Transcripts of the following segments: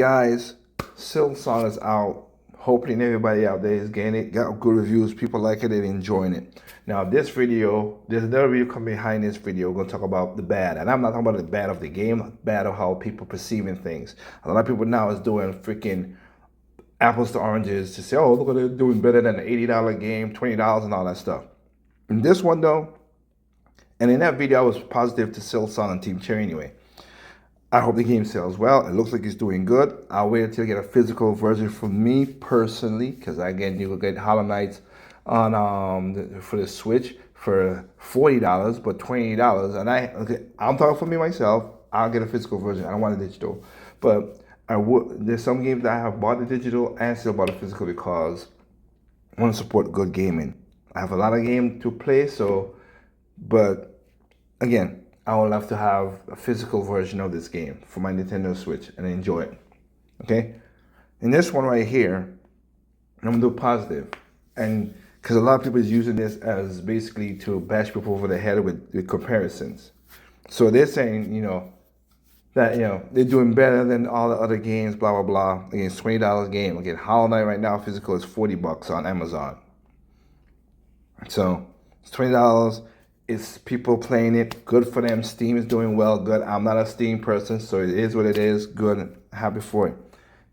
guys, Silksong is out. Hoping everybody out there is getting it, got good reviews, people like it and enjoying it. Now this video, there's another video coming behind this video. We're gonna talk about the bad. And I'm not talking about the bad of the game, bad of how people perceiving things. A lot of people now is doing freaking apples to oranges to say, oh, look at they're doing better than an $80 game, $20 and all that stuff. In this one though, and in that video I was positive to Silksong and Team Cherry anyway. I hope the game sells well. It looks like it's doing good. I'll wait until I get a physical version for me personally, because again, you will get Hollow Knights on for the Switch for $40, but $20. And I'm talking for me myself. I'll get a physical version. I don't want a digital, but I would. There's some games that I have bought the digital and still bought the physical because I want to support good gaming. I have a lot of games to play, but again, I would love to have a physical version of this game for my Nintendo Switch and enjoy it. Okay? In this one right here, I'm gonna do positive. And because a lot of people is using this as basically to bash people over the head with comparisons. So they're saying, that, they're doing better than all the other games, blah, blah, blah. Again, it's $20 game. Again, Hollow Knight right now, physical is $40 on Amazon. So it's $20. It's people playing it. Good for them. Steam is doing well. Good. I'm not a Steam person, so it is what it is. Good. Happy for it.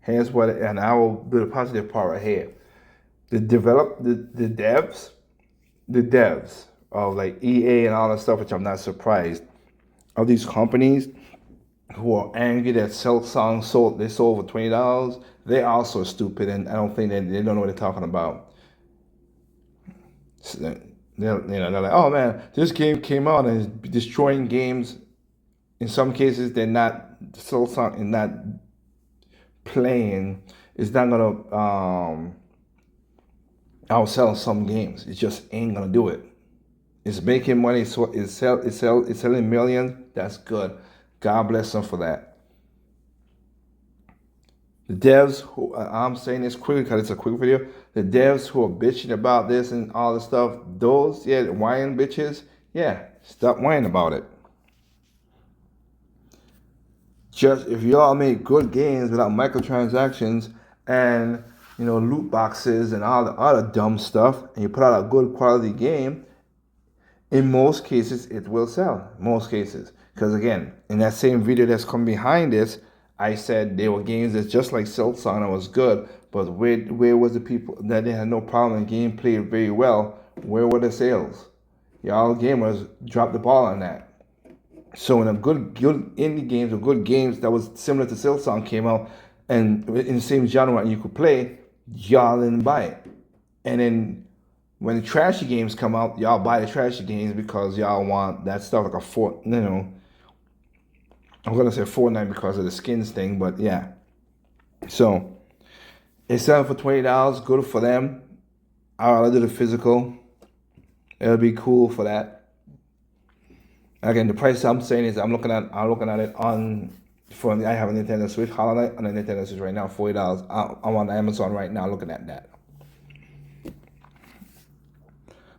Here's what, and I will do the positive part right here. The devs of like EA and all that stuff, which I'm not surprised, of these companies who are angry that Silksong sold for $20. They also stupid, and I don't think they don't know what they're talking about. So, they're like, oh man, this game came out and is destroying games. In some cases, they're not Silksong and not playing. It's not gonna outsell some games. It just ain't gonna do it. It's making money, so it's selling millions. That's good. God bless them for that. The devs who, I'm saying this quickly because it's a quick video. The devs who are bitching about this and all this stuff, those, whining bitches, stop whining about it. Just if y'all make good games without microtransactions and loot boxes and all the other dumb stuff, and you put out a good quality game, in most cases it will sell. Most cases, because again, in that same video that's come behind this, I said there were games that's just like Silksong that was good, but where was the people that they had no problem and game played very well? Where were the sales? Y'all gamers dropped the ball on that. So when a good indie games or good games that was similar to Silksong came out and in the same genre and you could play, y'all didn't buy it. And then when the trashy games come out, y'all buy the trashy games because y'all want that stuff like I'm gonna say Fortnite because of the skins thing, but yeah. So it's selling for $20. Good for them. I'll do the physical. It'll be cool for that. Again, the price I'm saying is I'm looking at it I have a Nintendo Switch, Hollow Knight on a Nintendo Switch right now, $40. I'm on Amazon right now looking at that.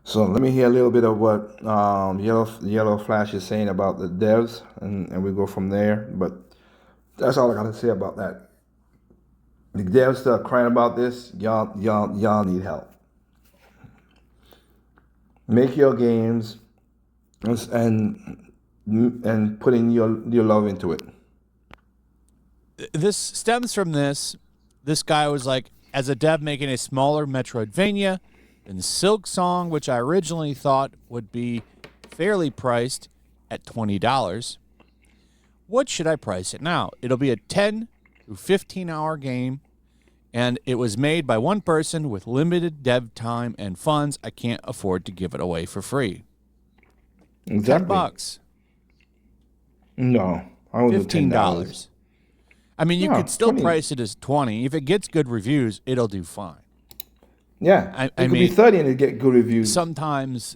So let me hear a little bit of what Yellow Flash is saying about the devs, and we go from there. But that's all I got to say about that. The devs start crying about this. Y'all need help. Make your games and putting your love into it. This stems from this. This guy was like, as a dev making a smaller Metroidvania than Silksong, which I originally thought would be fairly priced at $20. What should I price it now? It'll be a 10 to 15-hour game, and it was made by one person with limited dev time and funds. I can't afford to give it away for free. Exactly. $10. No, I would do $15. I mean, you could still 20. price it as $20. If it gets good reviews, it'll do fine. Yeah, it could be $30 and it get good reviews. Sometimes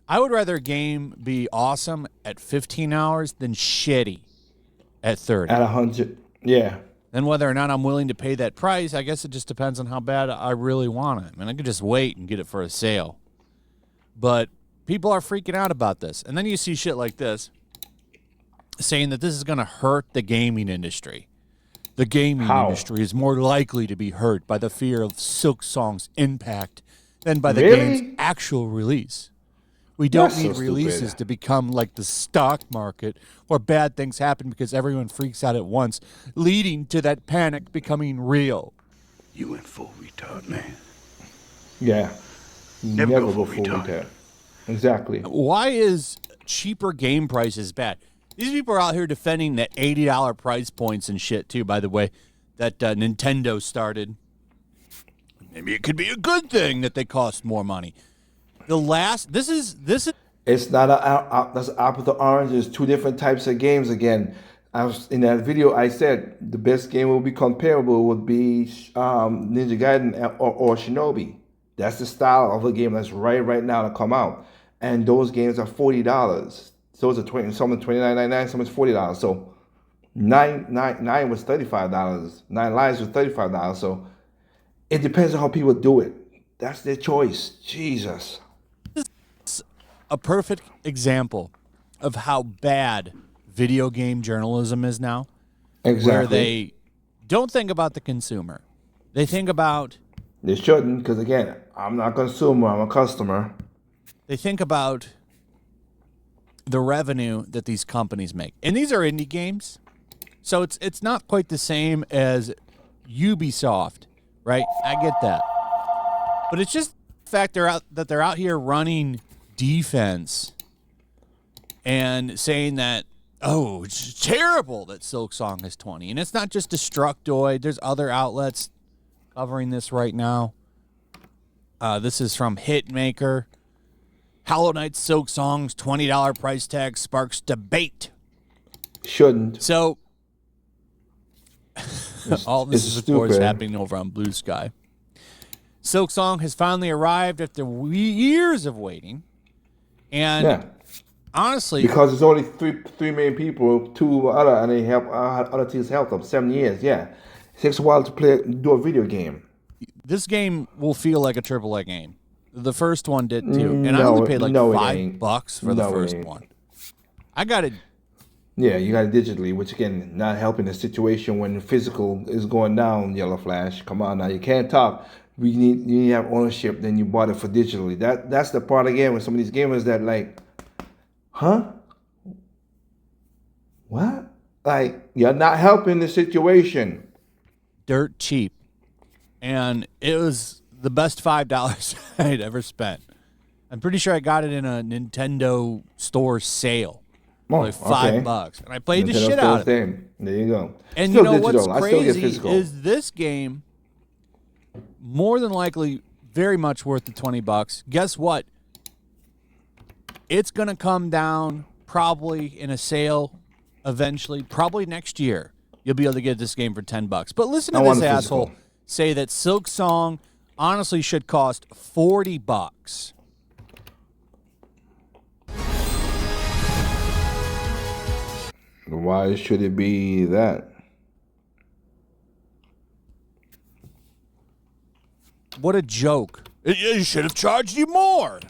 I would rather a game be awesome at 15 hours than shitty at 30. At 100, yeah. Then whether or not I'm willing to pay that price, I guess it just depends on how bad I really want it. I mean, I could just wait and get it for a sale. But people are freaking out about this. And then you see shit like this saying that this is going to hurt the gaming industry. The gaming How? industry is more likely to be hurt by the fear of Silksong's impact than by the game's Really? actual release. We don't That's so need releases stupid. to become like the stock market where bad things happen because everyone freaks out at once, leading to that panic becoming real. You went full retard, man. Yeah. Never Never go go full full retard. retard. Exactly. Why is cheaper game prices bad? These people are out here defending the $80 price points and shit too, by the way, that Nintendo started. Maybe it could be a good thing that they cost more money. This is It's not that's apple to orange. There's two different types of games again. In that video, I said the best game will be comparable would be Ninja Gaiden or Shinobi. That's the style of a game that's right now to come out, and those games are $40. Those are 20. Some are $29.99. Some is $40. So nine was $35. Nine lives was $35. So it depends on how people do it. That's their choice. Jesus. a perfect example of how bad video game journalism is now, Exactly. where they don't think about the consumer. They think about They shouldn't, because again, I'm not a consumer, I'm a customer. they think about the revenue that these companies make. And these are indie games. So it's not quite the same as Ubisoft, right? I get that. But it's just the fact they're out here running defense and saying that, oh, it's terrible that Silksong is 20. And it's not just Destructoid. There's other outlets covering this right now. This is from Hitmaker. Hollow Knight Silksong's $20 price tag sparks debate. Shouldn't. So, all this it's is, of course, stupid. happening over on Blue Sky. Silksong has finally arrived after years of waiting. And Yeah. honestly, Because there's only three main people, two other, and they help other teams help them. 7 years, yeah. It takes a while to do a video game. this game will feel like a AAA game. The first one did too. And I No, only paid like no, it $5 ain't. for the No, it first ain't. one. I got it. Yeah, you got it digitally, which again, not helping the situation when the physical is going down, Yellow Flash. Come on now, you can't talk. You need to have ownership, then you bought it for digitally. That's the part again with some of these gamers that like, huh? What? Like, you're not helping the situation. Dirt cheap. And it was the best $5 I'd ever spent. I'm pretty sure I got it in a Nintendo store sale. Oh, Like $5. And I played the Nintendo shit still out of it. same. There you go. And Still you know digital. what's I still get crazy physical. is this game, more than likely, very much worth the $20. Guess what? It's going to come down probably in a sale eventually, probably next year. You'll be able to get this game for $10. But listen to I want this the asshole physical. say that Silksong honestly should cost $40. Why should it be that? What a joke. It should have charged you more.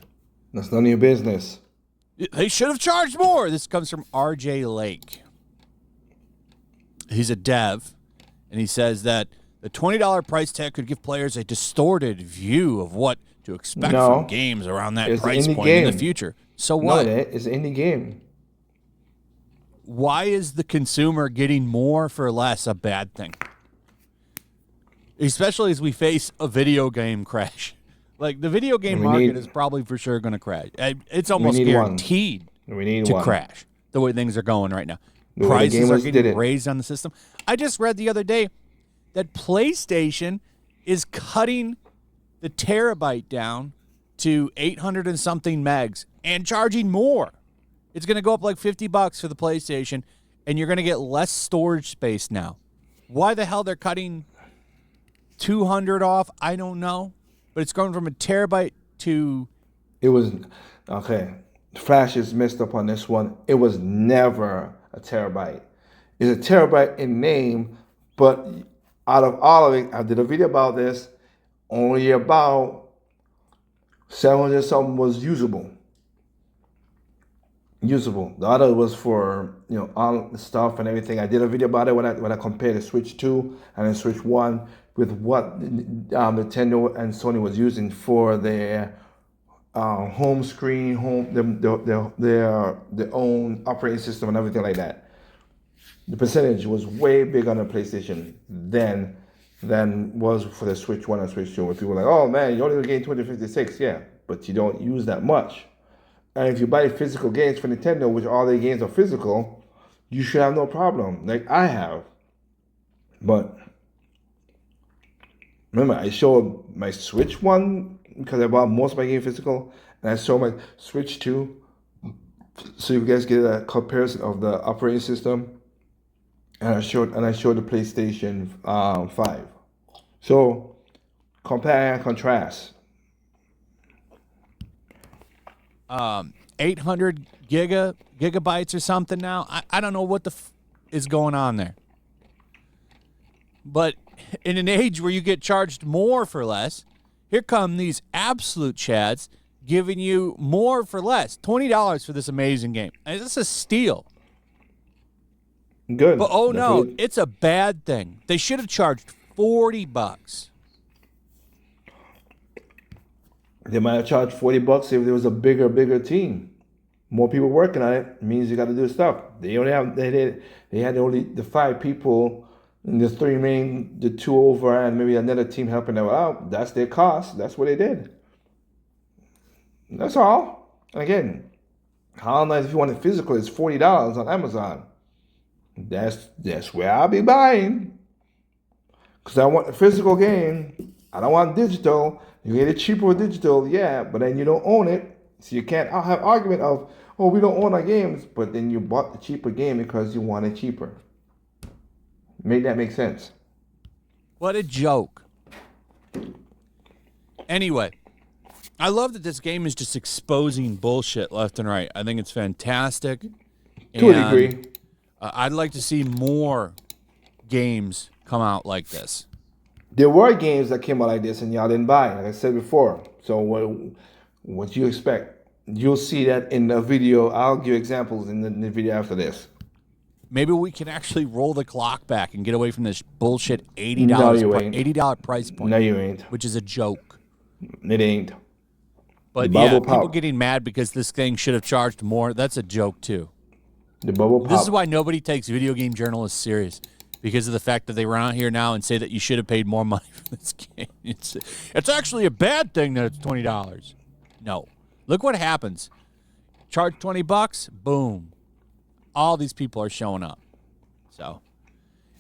That's none of your business. They should have charged more. This comes from RJ Lake. He's a dev, and he says that the $20 price tag could give players a distorted view of what to expect No. from games around that It's price indie point in the game. future. So No, what? it's an indie game. Why is the consumer getting more for less a bad thing? Especially as we face a video game crash. Like, the video game We market need- is probably for sure going to crash. It's almost need one. guaranteed We need to one. crash the way things are going right now. The way the Prices are gamers did getting it. raised on the system. I just read the other day that PlayStation is cutting the terabyte down to 800 and something megs and charging more. It's going to go up like $50 for the PlayStation, and you're going to get less storage space now. Why the hell they're cutting 200 off, I don't know. But it's going from a terabyte to... It was okay. Flash is messed up on this one. It was never a terabyte. It's a terabyte in name, but out of all of it, I did a video about this. Only about 700 something was usable. usable. The other was for all the stuff and everything. I did a video about it when I compared the Switch 2 and the Switch 1 with what Nintendo and Sony was using for their home screen, their own operating system and everything like that. The percentage was way bigger on the PlayStation than was for the Switch 1 and Switch 2. Where people were like, oh man, you only gain 256, yeah, but you don't use that much. And if you buy physical games for Nintendo, which all their games are physical, you should have no problem, like I have. But remember, I showed my Switch 1 because I bought most of my games physical, and I showed my Switch 2 so you guys get a comparison of the operating system. And I showed the PlayStation 5. So compare and contrast. 800 gigabytes or something now. I don't know what is going on there. But in an age where you get charged more for less, here come these absolute chads giving you more for less. $20 for this amazing game. And this is a steal. Good. But oh no, it's a bad thing. They should have charged $40. They might have charged $40 if there was a bigger team. More people working on it means you got to do stuff. They had only the 5 people, and the 3 main, the 2 over, and maybe another team helping them out. That's their cost. That's what they did. That's all. And again, Hollow Knight, if you want it physical, it's $40 on Amazon. That's where I'll be buying. Because I want a physical game. I don't want digital. You get it cheaper with digital, yeah, but then you don't own it. So you can't have argument of, oh, we don't own our games, but then you bought the cheaper game because you want it cheaper. Make that make sense? What a joke. Anyway, I love that this game is just exposing bullshit left and right. I think it's fantastic. To a degree. I'd like to see more games come out like this. There were games that came out like this and y'all didn't buy, like I said before. So what you expect? You'll see that in the video. I'll give examples in the video after this. Maybe we can actually roll the clock back and get away from this bullshit $80 No, you ain't. $80 price point. No, you ain't. Which is a joke. It ain't. But yeah, people getting mad because this thing should have charged more, that's a joke too. The bubble pop. This is why nobody takes video game journalists serious. Because of the fact that they run out here now and say that you should have paid more money for this game. It's actually a bad thing that it's $20. No. Look what happens. Charge $20, boom. All these people are showing up. So,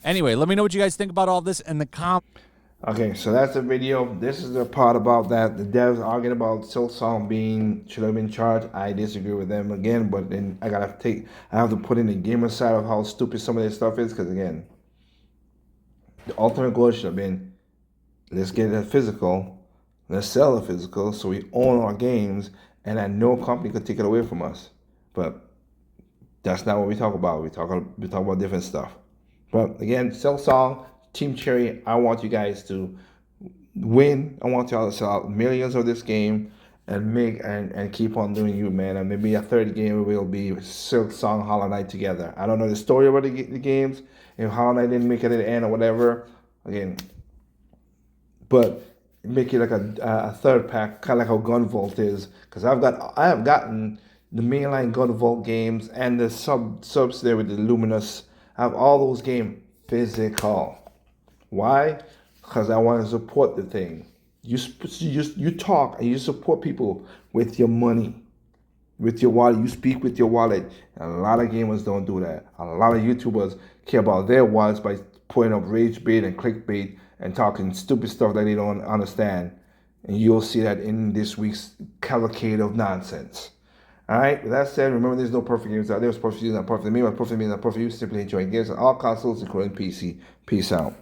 anyway, let me know what you guys think about all this in the comments. Okay, so that's the video. This is the part about that. The devs arguing about Silksong should have been charged. I disagree with them again, but then I have to put in the gamer side of how stupid some of this stuff is, because again, the ultimate goal should have been, let's get it physical, let's sell it physical so we own our games and that no company could take it away from us. But that's not what we talk about. We talk about different stuff. But again, Silksong, Team Cherry, I want you guys to win. I want y'all to sell out millions of this game and keep on doing you, man. And maybe a third game will be Silksong, Hollow Knight together. I don't know the story about the games. If Hollow Knight didn't make it at the end or whatever, again, but make it like a third pack, kind of like how Gunvolt is. Because I have gotten the mainline Gunvolt games and the subs there with the Luminous. I have all those games physical. Why? Because I want to support the thing. You talk and you support people with your money, with your wallet. You speak with your wallet. And a lot of gamers don't do that. A lot of YouTubers care about their wallets by putting up rage bait and clickbait and talking stupid stuff that they don't understand. And you'll see that in this week's cavalcade of nonsense. All right. With that said, remember there's no perfect games out there. There's perfect games, not perfect. Me, my perfect means not perfect. You simply enjoy games on all consoles, including PC. Peace out.